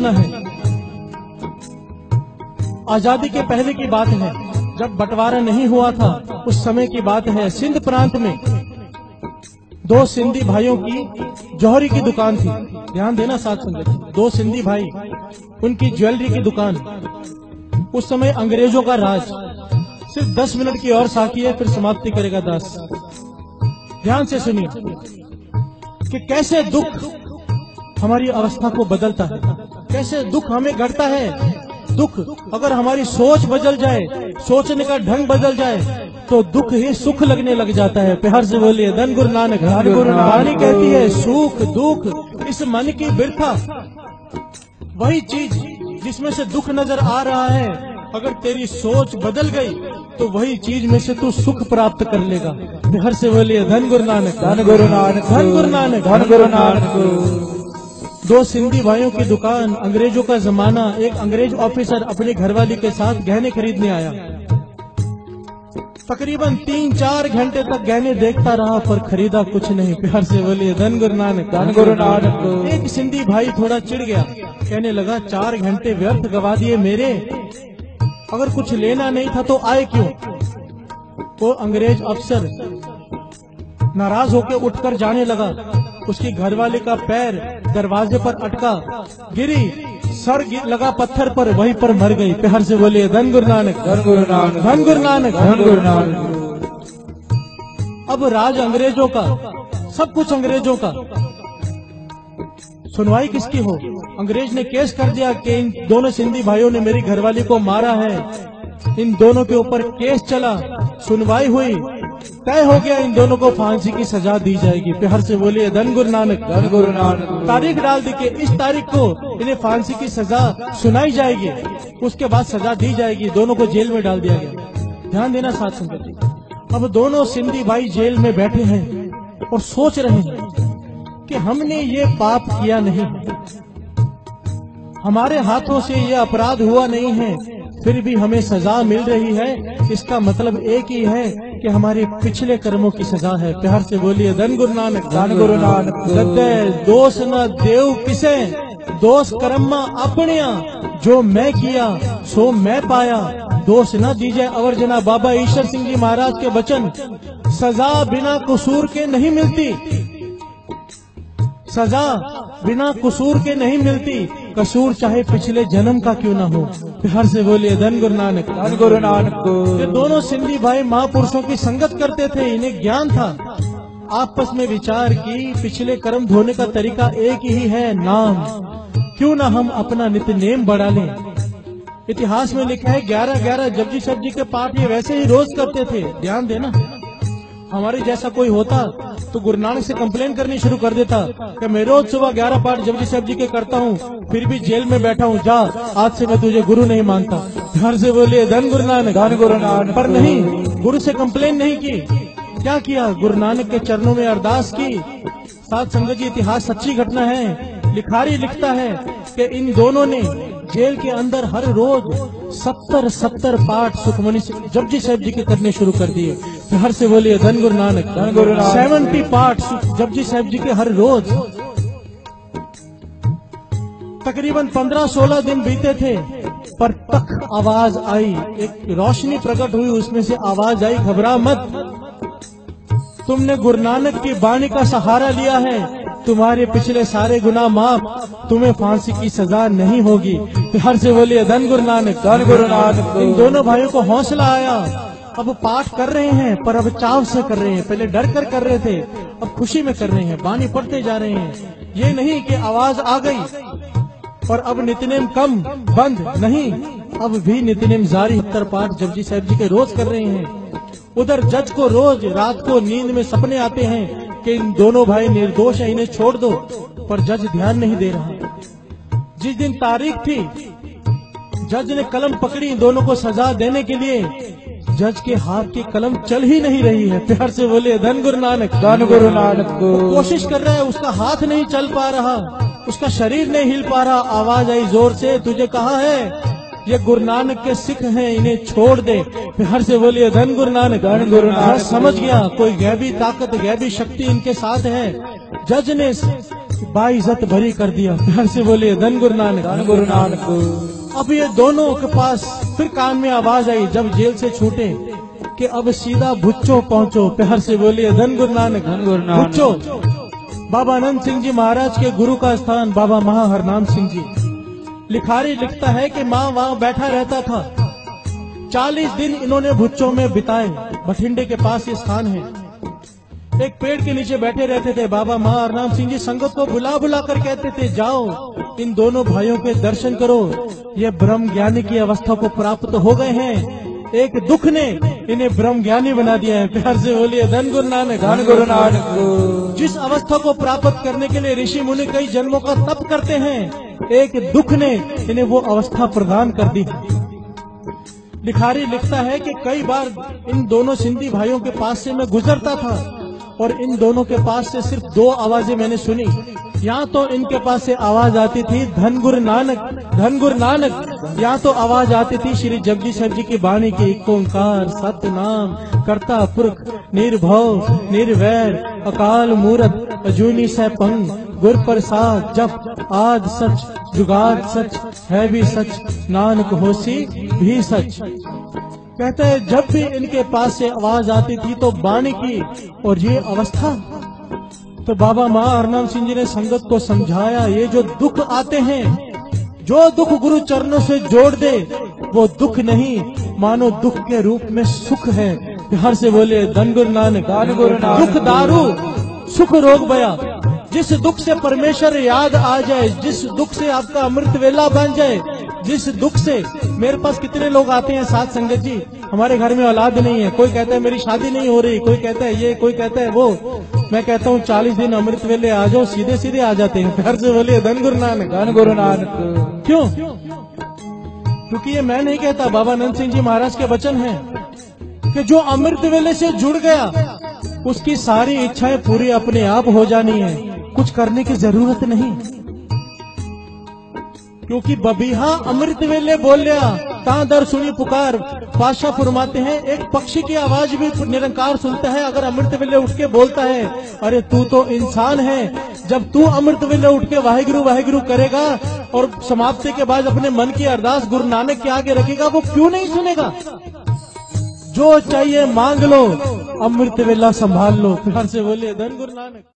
रचना है। आजादी के पहले की बात है, जब बंटवारा नहीं हुआ था, उस समय की बात है। सिंध प्रांत में दो सिंधी भाइयों की जौहरी की दुकान थी। ध्यान देना साथ संगत, दो सिंधी भाई, उनकी ज्वेलरी की दुकान। उस समय अंग्रेजों का राज। सिर्फ 10 मिनट की और साकी है, फिर समाप्ति करेगा दास। ध्यान से सुनिए कि कैसे दुख हमारी अवस्था को बदलता है, कैसे दुख हमें गढ़ता है। दुख अगर हमारी सोच बदल जाए, सोचने का ढंग बदल जाए, तो दुख ही सुख लगने लग जाता है। प्यार से बोलिए धन गुरु नानक। वाणी कहती है सुख दुख इस मन की बिरथा। वही चीज जिसमें से दुख नजर आ रहा है, अगर तेरी सोच बदल गई तो वही चीज में से तू सुख प्राप्त कर लेगा। प्यार से बोलिए धन गुरु नानक। धन गुरु नानक। धन गुरु नानक। धन गुरु नानक। दो सिंधी भाइयों की दुकान, अंग्रेजों का जमाना। एक अंग्रेज ऑफिसर अपनी घरवाली के साथ गहने खरीदने आया। तकरीबन 3-4 घंटे तक गहने देखता रहा, पर खरीदा कुछ नहीं। प्यार से बोलिए धन गुरु नानक। धन गुरु नानक। एक सिंधी भाई थोड़ा चिढ़ गया, कहने लगा 4 घंटे व्यर्थ गवा दिए मेरे, अगर कुछ लेना नहीं था तो आए क्यों। वो अंग्रेज अफसर नाराज होकर उठकर जाने लगा। उसकी घरवाली का पैर दरवाजे पर अटका, गिरी, सर लगा पत्थर पर, वहीं पर मर गई। प्यार से बोलिए धन गुरु नानक। धन गुरु नानक। धन गुरु नानक। धन गुरु नानक। अब राज अंग्रेजों का, सब कुछ अंग्रेजों का। सुनवाई किसकी हो? अंग्रेज ने केस कर दिया कि इन दोनों सिंधी भाइयों ने मेरी घरवाली को मारा है। इन दोनों के ऊपर केस चला, सुनवाई हुई, तय हो गया इन दोनों को फांसी की सजा दी जाएगी। प्यार से बोलिए धन गुरु नानक। धन गुरु नानक। तारीख डाल दी कि इस तारीख को इन्हें फांसी की सजा सुनाई जाएगी, उसके बाद सजा दी जाएगी। दोनों को जेल में डाल दिया गया। ध्यान देना साथ संगत। अब दोनों सिंधी भाई जेल में बैठे हैं और सोच रहे हैं कि हमने ये पाप किया नहीं, हमारे हाथों से ये अपराध हुआ नहीं है, फिर भी हमें सजा मिल रही है। इसका मतलब एक ही है कि हमारे पिछले कर्मों की सजा है। प्यार से बोलिए धन गुरु नानक। धन गुरु नानक। दोष न देव किसे, दोष कर्मा अपनिया, जो मैं किया सो मैं पाया, दोष न दीजिए अवर जना। बाबा ईश्वर सिंह जी महाराज के वचन। सजा बिना कसूर के नहीं मिलती, सजा बिना कसूर के नहीं मिलती, कसूर चाहे पिछले जन्म का क्यों ना हो। प्यार से बोलिए धन गुरु नानक। धन गुरु नानक। ये दोनों सिंधी भाई महापुरुषों की संगत करते थे, इन्हें ज्ञान था। आपस में विचार की पिछले कर्म धोने का तरीका एक ही है, नाम। क्यों ना हम अपना नित्य नेम बढ़ा लें। इतिहास में लिखा है 11-11 जपजी साहब जी के पाठ ये वैसे ही रोज करते थे। ध्यान देना, हमारे जैसा कोई होता तो गुरु नानक से कंप्लेन करनी शुरू कर देता कि मैं रोज सुबह 11 पाठ जपजी साहब जी के करता हूँ, फिर भी जेल में बैठा हूँ, जा आज से मैं तुझे गुरु नहीं मानता। घर से बोलिए धन गुरु नानक। धन गुरु नानक। पर नहीं, गुरु से कंप्लेन नहीं की। क्या किया? गुरु नानक के चरणों में अरदास की। साथ संगत जी, इतिहास सच्ची घटना है। लिखारी लिखता है कि इन दोनों ने जेल के अंदर हर रोज 70 पाठ सुखमनी जपजी साहब जी के करने शुरू कर दिए। हर से बोलिए धन गुरु नानक। धन गुरु नानक। 70 पाठ जपजी साहब जी के हर रोज। तकरीबन 15-16 दिन बीते थे, पर तक आवाज आई, एक रोशनी प्रकट हुई, उसमें से आवाज आई, घबरा मत, तुमने गुरु नानक की वाणी का सहारा लिया है, तुम्हारे पिछले सारे गुनाह माफ, तुम्हें फांसी की सजा नहीं होगी। हर से बोलिए धन गुरु नानक। धन गुरु नानक। इन दोनों भाइयों को हौसला आया। अब पाठ कर रहे हैं, पर अब चाव से कर रहे हैं। पहले डर कर रहे थे, अब खुशी में कर रहे हैं, बानी पढ़ते जा रहे हैं। ये नहीं कि आवाज आ गई और अब नित्यनेम कम बंद, नहीं, अब भी नित्यनेम जारी। 70 पाठ जपजी साहब जी के रोज कर रहे हैं। उधर जज को रोज रात को नींद में सपने आते हैं कि इन दोनों भाई निर्दोष है, इन्हें छोड़ दो, पर जज ध्यान नहीं दे रहा। जिस दिन तारीख थी, जज ने कलम पकड़ी इन दोनों को सजा देने के लिए, जज के हाथ की कलम चल ही नहीं रही है। प्यार से बोले धन गुरु नानक। धन गुरु नानक। कोशिश कर रहा है, उसका हाथ नहीं चल पा रहा, उसका शरीर नहीं हिल पा रहा। आवाज आई जोर से, तुझे कहा है ये गुरु नानक के सिख हैं, इन्हें छोड़ दे। प्यार से बोलिए धन गुरु नानक। धन गुरु नानक। समझ गया कोई गैबी ताकत, गैबी शक्ति इनके साथ है। जज ने बाइज्जत भरी कर दिया। प्यार से बोलिए धन गुरु नानक। धन गुरु नानक। अब ये दोनों के पास फिर कान में आवाज आई जब जेल से छूटे कि अब सीधा भुच्चो पहुंचो। प्यार से बोलिए धन गुरु नानक। धन गुरु नानक। भुच्चो बाबा आनंद सिंह जी महाराज के गुरु का स्थान बाबा महाहरनाम सिंह जी। लिखारी लिखता है कि माँ वहाँ बैठा रहता था। 40 दिन इन्होंने भुच्चो में बिताए। बठिंडे के पास ये स्थान है। एक पेड़ के नीचे बैठे रहते थे। बाबा महाहरनाम सिंह जी संगत को बुला बुला कर कहते थे, जाओ इन दोनों भाइयों के दर्शन करो, ये ब्रह्म ज्ञानी की अवस्था को प्राप्त हो गए हैं। एक दुख ने इन्हें ब्रह्म ज्ञानी बना दिया है। प्यार से बोलिए धन गुरु नानक। धन गुरु नानक। जिस अवस्था को प्राप्त करने के लिए ऋषि मुनि कई जन्मों का तप करते हैं, एक दुख ने इन्हें वो अवस्था प्रदान कर दी। लिखारी लिखता है कि कई बार इन दोनों सिंधी भाइयों के पास से मैं गुजरता था और इन दोनों के पास से सिर्फ 2 आवाजें मैंने सुनी। यहाँ तो इनके पास से आवाज आती थी धन गुरु नानक, धन गुरु नानक। यहाँ तो आवाज आती थी श्री जगदीश्वर जी की वाणी की, एक ओंकार सतनाम करता पुरख निर्भव निर्वैर अकाल मूरत अजूनी सैपंग गुर प्रसाद जप आद सच जुगाद सच है भी सच नानक होसी भी सच। कहते हैं जब भी इनके पास से आवाज आती थी तो वाणी की और ये अवस्था। तो बाबा महाहरनाम सिंह जी ने संगत को समझाया, ये जो दुख आते हैं, जो दुख गुरु चरणों से जोड़ दे वो दुख नहीं मानो दुख के रूप में सुख है। प्यार से बोले धन गुरु नानक। धन गुरु नानक। दुख दारू सुख रोग बया। जिस दुख से परमेश्वर याद आ जाए, जिस दुख से आपका अमृत वेला बन जाए, जिस दुख से मेरे पास कितने लोग आते हैं साथ संगत जी, हमारे घर में औलाद नहीं है, कोई कहता है मेरी शादी नहीं हो रही, कोई कहता है ये, कोई कहता है वो। मैं कहता हूँ 40 दिन अमृत वेले आ जाओ, सीधे सीधे आ जाते हैं। घर से बोलिए धन गुरु नानक। धन गुरु नानक। क्यों? क्योंकि ये मैं नहीं कहता, बाबा आनंद सिंह जी महाराज के वचन है कि जो अमृत वेले से जुड़ गया उसकी सारी इच्छाएं पूरी अपने आप हो जानी है, कुछ करने की जरूरत नहीं। क्योंकि बबीहा अमृत वेले बोलिया ता दर सुनी पुकार। पातशाह फरमाते हैं एक पक्षी की आवाज भी निरंकार सुनता है अगर अमृत वेले उठ के बोलता है, अरे तू तो इंसान है। जब तू अमृत वेले उठ के वाहिगुरु वाहिगुरु करेगा और समाप्ति के बाद अपने मन की अरदास गुरु नानक के आगे रखेगा, वो क्यों नहीं सुनेगा? जो चाहिए मांग लो, अमृत वेला संभाल लो। प्यार से बोलिए धन गुरु नानक।